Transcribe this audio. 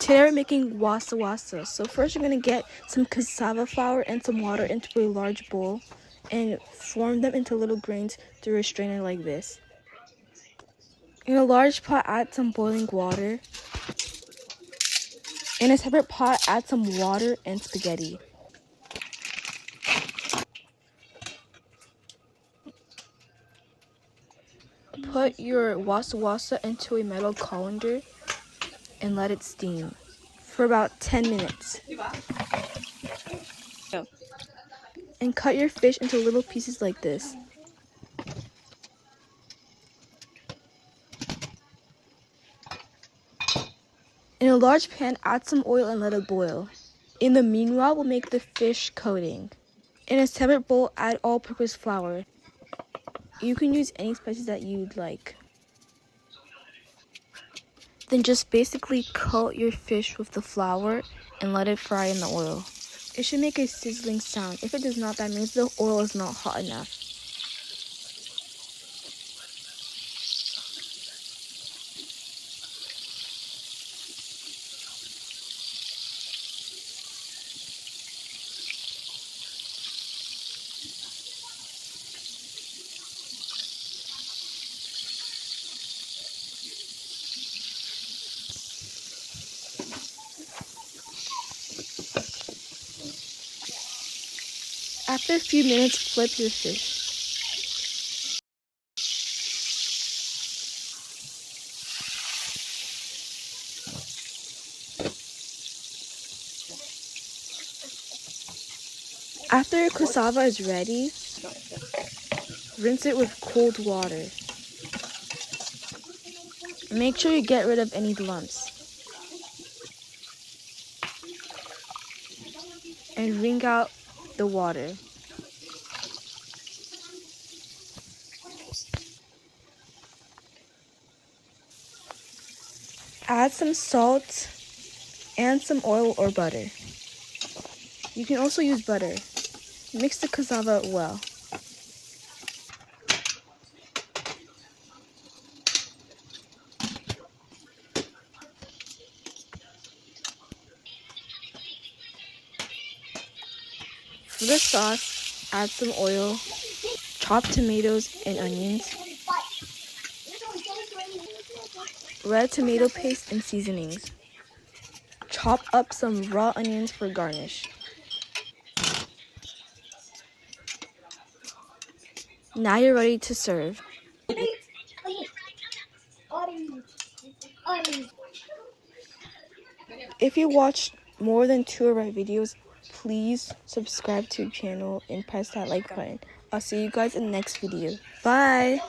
Today we're making wassa-wassa. So first you're going to get some cassava flour and some water into a large bowl and form them into little grains through a strainer like this. In a large pot, add some boiling water. In a separate pot, add some water and spaghetti. Put your wassa-wassa into a metal colander and let it steam for about 10 minutes. And cut your fish into little pieces like this. In a large pan, add some oil and let it boil. In the meanwhile, we'll make the fish coating. In a separate bowl, add all-purpose flour. You can use any spices that you'd like. Then just basically coat your fish with the flour and let it fry in the oil. It should make a sizzling sound. If it does not, that means the oil is not hot enough. After a few minutes, flip your fish. After your cassava is ready, rinse it with cold water. Make sure you get rid of any lumps. And wring out the water. Add some salt and some oil or butter. You can also use butter. Mix the cassava well. For the sauce, add some oil, chopped tomatoes and onions, red tomato paste and seasonings. Chop up some raw onions for garnish. Now you're ready to serve. If you watched more than 2 of our videos, please subscribe to our channel and press that like button. I'll see you guys in the next video. Bye!